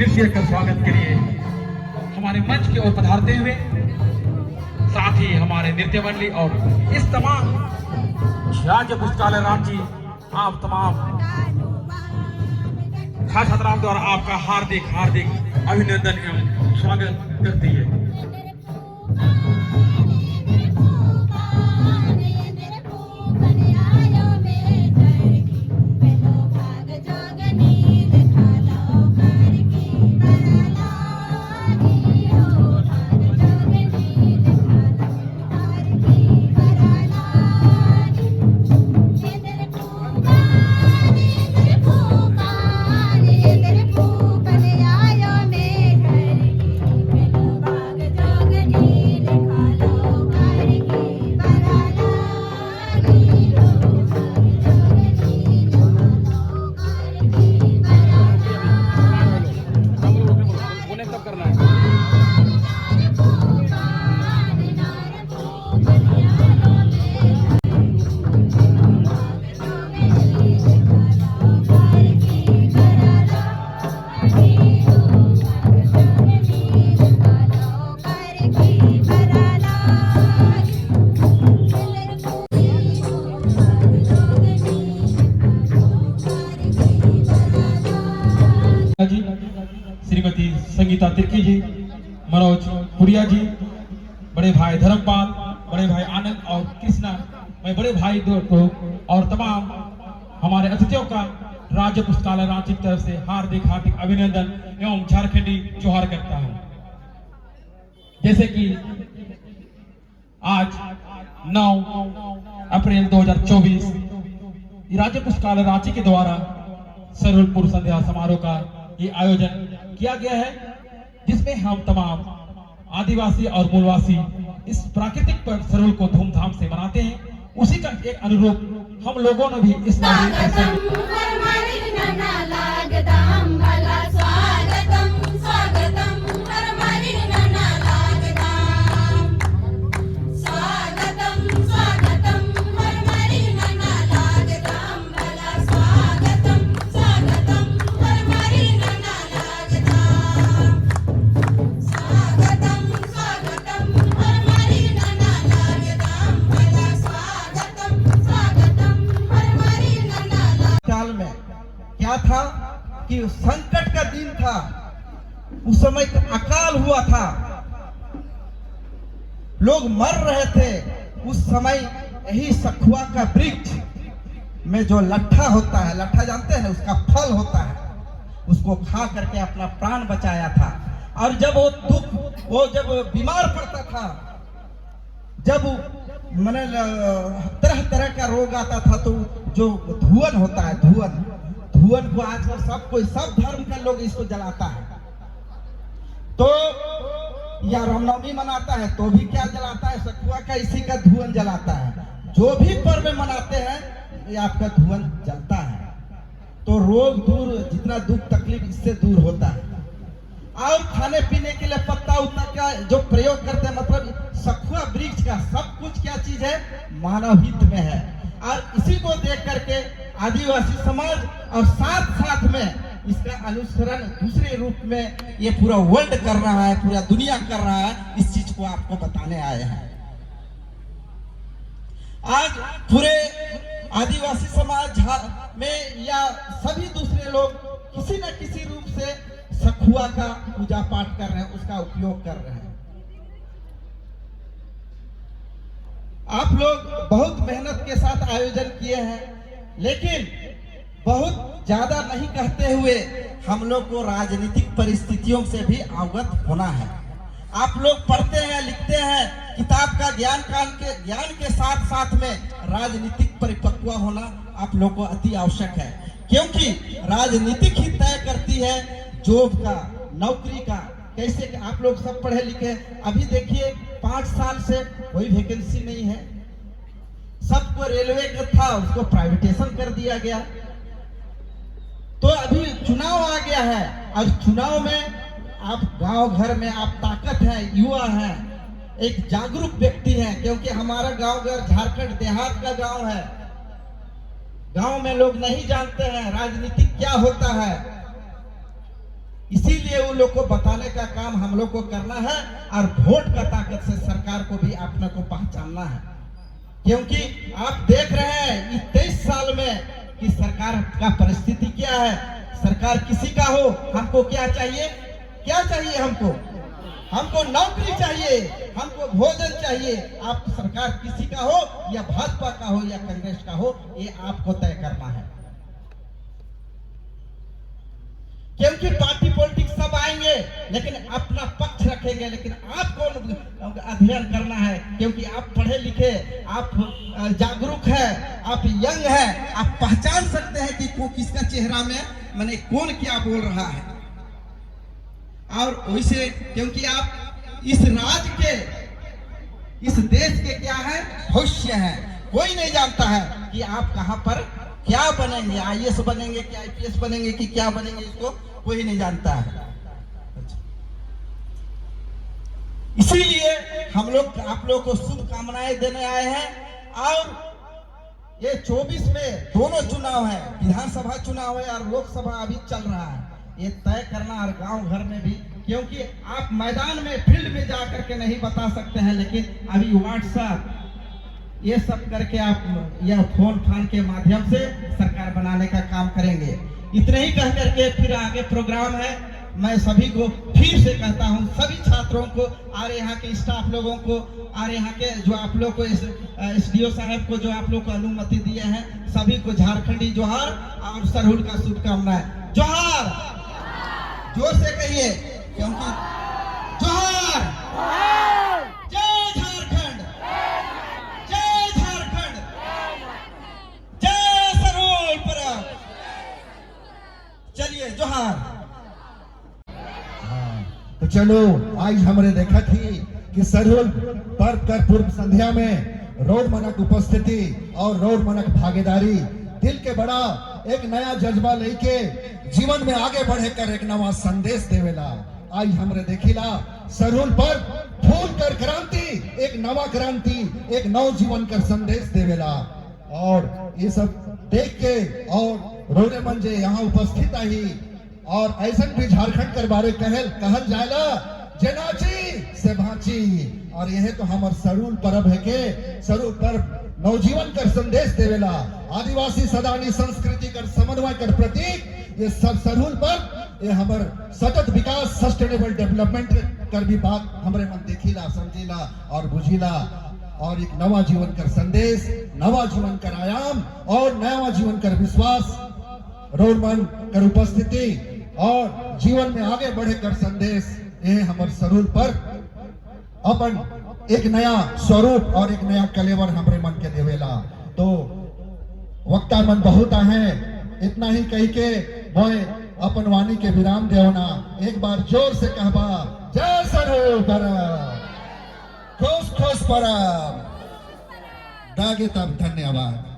नृत्य का स्वागत के लिए हमारे मंच की ओर पधारते हुए साथ ही हमारे नृत्य मंडली और इस तमाम राज्य पुस्तकालय रांची आप तमाम छात्र छात्राओं द्वारा आपका हार्दिक हार्दिक अभिनंदन एवं स्वागत करती है। श्रीमती संगीता तिर्की जी, मनोज पुरिया जी, बड़े भाई धर्मपाल, बड़े भाई आनंद और कृष्णा, मैं बड़े भाई को और तमाम हमारे अतिथियों का राज्य पुस्तकालय रांची की तरफ से हार्दिक हार्दिक अभिनंदन एवं झारखंडी जोहार करता हूं। जैसे कि आज 9 अप्रैल 2024 राज्य पुस्तकालय रांची के द्वारा सरोल पूर्व संध्या समारोह का ये आयोजन किया गया है, जिसमें हम तमाम आदिवासी और मूलवासी इस प्राकृतिक पर्व सरोल को धूमधाम से मनाते हैं। उसी का एक अनुरूप हम लोगों ने भी इस क्या था कि संकट का दिन था, उस समय अकाल हुआ था, लोग मर रहे थे। उस समय यही सखुआ का वृक्ष में जो लट्ठा होता है, लट्ठा जानते हैं ना, उसका फल होता है, उसको खा करके अपना प्राण बचाया था। और जब वो जब बीमार पड़ता था, जब मैंने तरह तरह का रोग आता था, तो जो धुआं होता है, धुआं को आजकल सब धर्म का लोग इसको जलाता है। तो या रामनवमी मनाता है तो भी क्या जलाता है, सखुआ का इसी का धुआं जलाता है। जो भी पर्व मनाते हैं ये आपका धुआं जलता है, तो रोग दूर, जितना दुख तकलीफ इससे दूर होता है। और खाने पीने के लिए पत्ता उत्ता का जो प्रयोग करते हैं, मतलब सखुआ वृक्ष का सब कुछ क्या चीज है, मानव हित में है। और इसी को देख करके आदिवासी समाज और साथ में इसका अनुसरण दूसरे रूप में ये पूरा वर्ल्ड कर रहा है, पूरा दुनिया कर रहा है। इस चीज को आपको बताने आए हैं। आज पूरे आदिवासी समाज में या सभी दूसरे लोग किसी न किसी रूप से सखुआ का पूजा पाठ कर रहे हैं, उसका उपयोग कर रहे हैं। आप लोग बहुत मेहनत के साथ आयोजन किए हैं, लेकिन बहुत ज्यादा नहीं कहते हुए हम लोग को राजनीतिक परिस्थितियों से भी अवगत होना है। आप लोग पढ़ते हैं, लिखते हैं, किताब का ज्ञान के साथ साथ में राजनीतिक परिपक्व होना आप लोग को अति आवश्यक है, क्योंकि राजनीतिक ही तय करती है जॉब का, नौकरी का। कैसे कि आप लोग सब पढ़े लिखे, अभी देखिए 5 साल से कोई वैकेंसी नहीं है। सबको रेलवे का था, उसको प्राइवेटाइजेशन कर दिया गया। तो अभी चुनाव आ गया है, और चुनाव में आप गांव घर में आप ताकत है, युवा है, एक जागरूक व्यक्ति है, क्योंकि हमारा गांव घर झारखंड देहात का गांव है। गांव में लोग नहीं जानते हैं राजनीति क्या होता है। इसीलिए उन लोग को बताने का काम हम लोग को करना है और वोट का ताकत से सरकार को भी अपने को पहचानना है। क्योंकि आप देख रहे हैं इस 23 साल में कि सरकार का परिस्थिति क्या है। सरकार किसी का हो, हमको क्या चाहिए? क्या चाहिए हमको? हमको नौकरी चाहिए, हमको भोजन चाहिए। आप सरकार किसी का हो, या भाजपा का हो या कांग्रेस का हो, ये आपको तय करना है। क्योंकि पार्टी पॉलिटिक्स सब आएंगे लेकिन अपना पक्ष रखेंगे, लेकिन आपको अध्ययन करना है। क्योंकि आप पढ़े लिखे, आप जागरूक है, आप यंग है, आप पहचान सकते हैं कि को किसका चेहरा में माने कौन क्या बोल रहा है। और वैसे क्योंकि आप इस राज्य के, इस देश के क्या है, भविष्य है। कोई नहीं जानता है कि आप कहां पर क्या बनेंगे, आईएएस बनेंगे कि आईपीएस बनेंगे कि क्या बनेंगे, इसको कोई नहीं जानता है। इसीलिए हम लोग आप लोग को शुभकामनाएं देने आए हैं। और ये 24 में दोनों चुनाव है, विधानसभा चुनाव है और लोकसभा अभी चल रहा है। ये तय करना और गांव घर में भी, क्योंकि आप मैदान में फील्ड में जा करके नहीं बता सकते हैं, लेकिन अभी व्हाट्सएप ये सब करके आप यह फोन फान के माध्यम से सरकार बनाने का काम करेंगे। इतने ही कह करके फिर आगे प्रोग्राम है। मैं सभी को फिर से कहता हूं, सभी छात्रों को और यहाँ के स्टाफ लोगों को और यहाँ के जो आप लोग को एसडीओ साहब को जो आप लोग को अनुमति दिए हैं, सभी को झारखंडी जोहार और सरहुल का शुभकामनाएं। जोहार, जोर से कहिए, क्योंकि जोहार, जय झारखंड, जय झारखंड, जय सरहुल परब। चलिए जोहार। तो चलो आज हमने देखा थी कि सरहुल पर्व कर पूर्व संध्या में रोड मनक उपस्थिति और रोड मनक भागीदारी दिल के बड़ा एक नया जज्बा लेके जीवन में आगे बढ़े कर एक नवा संदेश देवेला। आज हमने देखिला सरहुल पर्व फूल कर क्रांति, एक नवा क्रांति, एक नव जीवन कर संदेश देवेला। और ये सब देख के और रोने मन जे यहाँ उपस्थित आई और ऐसा भी झारखंड के बारे कहल जाएला जेनाची से भांची। और यह तो हमार सरहुल पर्व है के सरहुल पर्व नवजीवन कर संदेश देवेला, आदिवासी सदानी संस्कृति कर समन्वय कर प्रतीक। ये सब सरहुल पर्व ये हमार सतत विकास, सस्टेनेबल डेवलपमेंट कर भी बात हमरे मन देखिला, समझिला और बुझिला। और एक नवा जीवन कर संदेश, नवा जीवन कर आयाम और नया जीवन कर विश्वास, रोड मन कर उपस्थिति और जीवन में आगे बढ़े कर संदेश, ये हमार सरहुल पर अपन एक नया स्वरूप और एक नया कलेवर हमरे मन के देवेला। तो वक्ता मन बहुत है, इतना ही कही के मोए अपन वाणी के विराम देवना। एक बार जोर से कहबा जय सरहुल परब, खुश खुश परब। दागे तब धन्यवाद।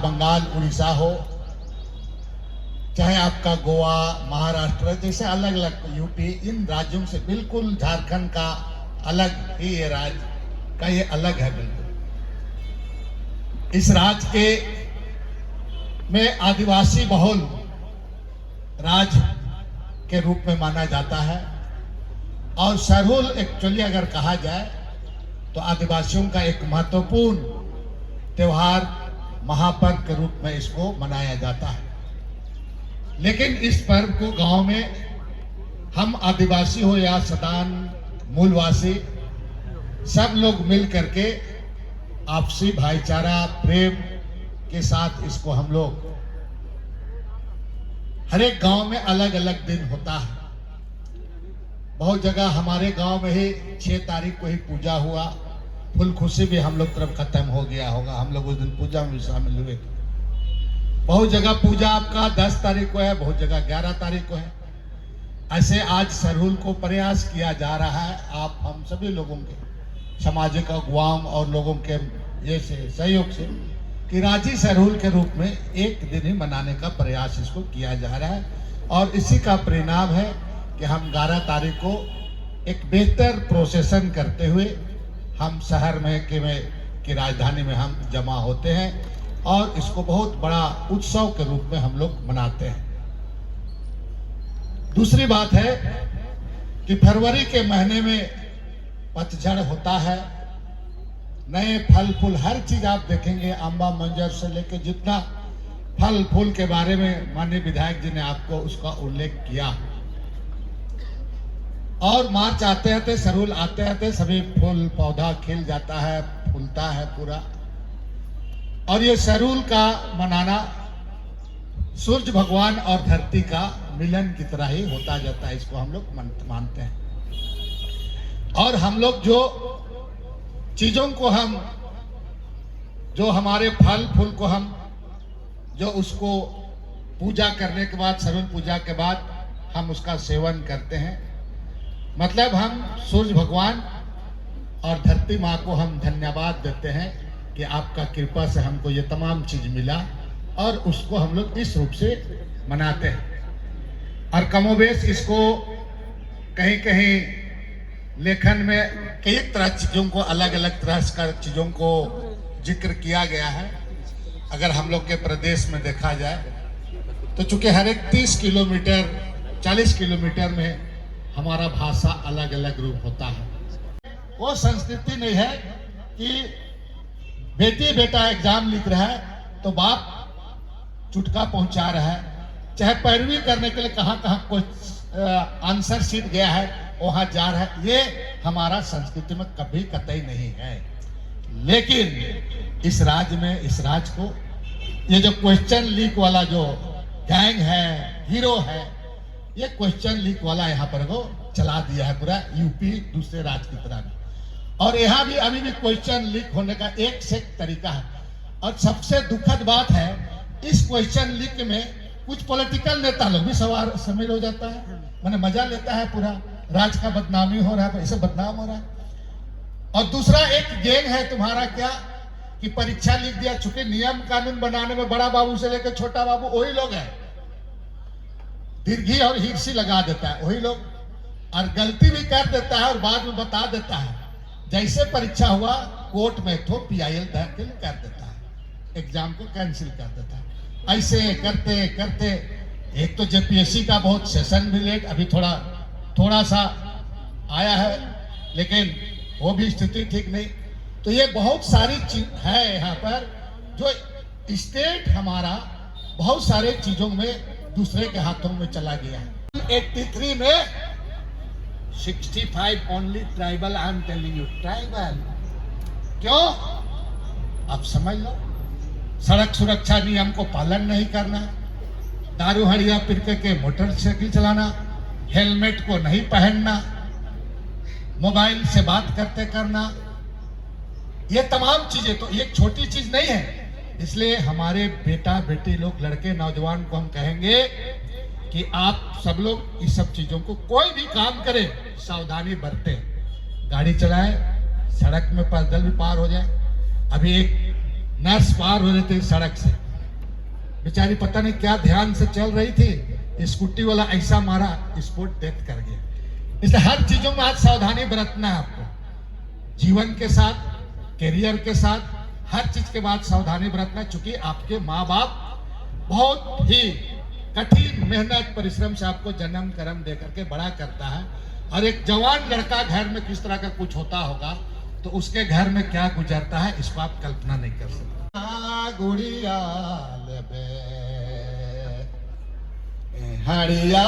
बंगाल उड़ीसा हो, चाहे आपका गोवा, महाराष्ट्र, जैसे अलग अलग यूपी, इन राज्यों से बिल्कुल झारखंड का अलग ही ये राज्य का ये अलग है बिल्कुल। इस राज्य के में आदिवासी बहुल राज्य के रूप में माना जाता है और सरहुल एक्चुअली अगर कहा जाए तो आदिवासियों का एक महत्वपूर्ण त्योहार, महापर्व के रूप में इसको मनाया जाता है। लेकिन इस पर्व को गांव में हम आदिवासी हो या सदान मूलवासी, सब लोग मिल करके आपसी भाईचारा प्रेम के साथ इसको हम लोग, हर एक गांव में अलग अलग दिन होता है। बहुत जगह हमारे गांव में ही 6 तारीख को ही पूजा हुआ। फुल खुशी भी हम लोग तरफ खत्म हो गया होगा, हम लोग उस दिन पूजा में भी शामिल हुए थे। बहुत जगह पूजा आपका 10 तारीख को है, बहुत जगह 11 तारीख को है। ऐसे आज सरहुल को प्रयास किया जा रहा है, आप हम सभी लोगों के सामाजिक अगुवाओं और लोगों के ये से सहयोग से, कि राजी सरहुल के रूप में एक दिन ही मनाने का प्रयास इसको किया जा रहा है। और इसी का परिणाम है कि हम 11 तारीख को एक बेहतर प्रोसेसन करते हुए हम शहर में की राजधानी में हम जमा होते हैं और इसको बहुत बड़ा उत्सव के रूप में हम लोग मनाते हैं। दूसरी बात है कि फरवरी के महीने में पतझड़ होता है, नए फल फूल, हर चीज आप देखेंगे, आंबा मंजर से लेकर जितना फल फूल के बारे में माननीय विधायक जी ने आपको उसका उल्लेख किया। और मार्च आते आते, सरहुल आते आते सभी फूल पौधा खिल जाता है, फूलता है पूरा। और ये सरहुल का मनाना सूरज भगवान और धरती का मिलन की तरह ही होता जाता है, इसको हम लोग मानते हैं। और हम लोग जो चीजों को हम, जो हमारे फल फूल को हम, जो उसको पूजा करने के बाद, सरहुल पूजा के बाद हम उसका सेवन करते हैं, मतलब हम सूरज भगवान और धरती माँ को हम धन्यवाद देते हैं कि आपका कृपा से हमको ये तमाम चीज मिला, और उसको हम लोग इस रूप से मनाते हैं। और कमोबेश इसको कहीं कहीं लेखन में कई तरह चीजों को, अलग अलग तरह का चीजों को जिक्र किया गया है। अगर हम लोग के प्रदेश में देखा जाए तो चूंकि हर एक 30 किलोमीटर 40 किलोमीटर में हमारा भाषा अलग अलग रूप होता है। वो संस्कृति नहीं है कि बेटी बेटा एग्जाम लिख रहा है तो बाप चुटका पहुंचा रहा है, चाहे पैरवी करने के लिए कहां कहां कोई आंसर शीट गया है वहां जा रहा है। ये हमारा संस्कृति में कभी कतई नहीं है। लेकिन इस राज्य में, इस राज्य को ये जो क्वेश्चन लीक वाला जो गैंग है, हीरो है, ये क्वेश्चन लीक वाला यहाँ पर वो चला दिया है पूरा यूपी दूसरे राज्य की तरह। और यहाँ भी अभी भी क्वेश्चन लीक होने का एक से एक तरीका है। और सबसे दुखद बात है, इस क्वेश्चन लीक में कुछ पॉलिटिकल नेता लोग भी शामिल हो जाता है, मैंने मजा लेता है, पूरा राज्य का बदनामी हो रहा है, ऐसे बदनाम हो रहा है। और दूसरा एक गैंग है तुम्हारा क्या, कि परीक्षा लिख दिया, चूंकि नियम कानून बनाने में बड़ा बाबू से लेकर छोटा बाबू वही लोग हैं, दीर्घी और हिरसी लगा देता है वही लोग, और गलती भी कर देता है और बाद में बता देता है। जैसे परीक्षा हुआ कोर्ट में तो PIL दाखिल कर देता है, एग्जाम को कैंसिल कर देता है। ऐसे करते करते एक तो JPSC का बहुत सेशन भी लेट, अभी थोड़ा सा आया है, लेकिन वो भी स्थिति ठीक नहीं। तो ये बहुत सारी चीज है यहाँ पर, जो स्टेट हमारा बहुत सारे चीजों में दूसरे के हाथों में चला गया है। 83 में 65 only tribal, I am telling you, tribal. क्यों? आप समझ लो, सड़क सुरक्षा नियम को पालन नहीं करना, दारू हड़िया पी के मोटरसाइकिल चलाना, हेलमेट को नहीं पहनना, मोबाइल से बात करते करना, ये तमाम चीजें तो ये छोटी चीज नहीं है। इसलिए हमारे बेटा बेटी लोग, लड़के नौजवान को हम कहेंगे कि आप सब लोग इस सब चीजों को, कोई भी काम करें सावधानी बरते, गाड़ी चलाए, सड़क में पैदल भी पार हो जाए। अभी एक नर्स पार हो रही थी सड़क से, बेचारी पता नहीं क्या ध्यान से चल रही थी, स्कूटी वाला ऐसा मारा, स्पॉट डेथ कर गया। इसलिए हर चीजों में आज सावधानी बरतना है आपको, जीवन के साथ, करियर के साथ, हर चीज के बाद सावधानी बरतना, चूंकि आपके माँ बाप बहुत ही कठिन मेहनत परिश्रम से आपको जन्म कर्म दे करके बड़ा करता है। और एक जवान लड़का घर में किस तरह का कुछ होता होगा तो उसके घर में क्या गुजरता है, इसको आप कल्पना नहीं कर सकते। गुड़िया लेबे हरिया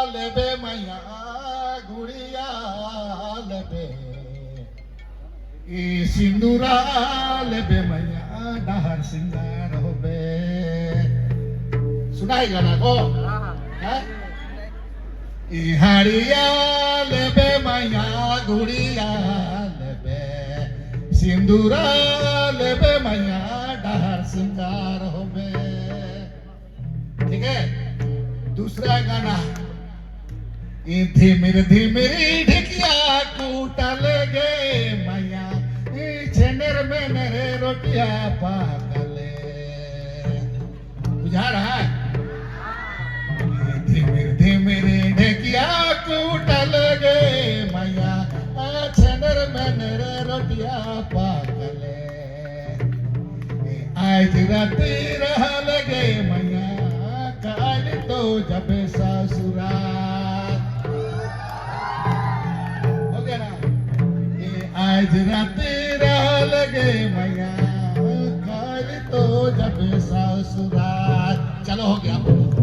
लेबे मैया गुड़िया लेबे ई सिंदूरा लेबे मैया डहर सिंगार होबे। सुनाई गाना को है? ई हरिया लेबे मैया गुड़िया लेबे सिंदूरा लेबे मैया डहर सिंगार होबे। ठीक है, दूसरा गाना, ई धीमिर धीमिरी ढिकिया कूटल गे मैया ई छेनर में नरे रोटिया पागले। बुझा रहा है? धीमिर धीमिरी ढिकिया कूटल गे मैया छेनर में नरे रोटिया पागले। आज राती रहल गे मैया काल तो जब ससुराल। हो गया ना? आज राती रहल गे मैया काल तो जब ससुराल। चलो हो गया।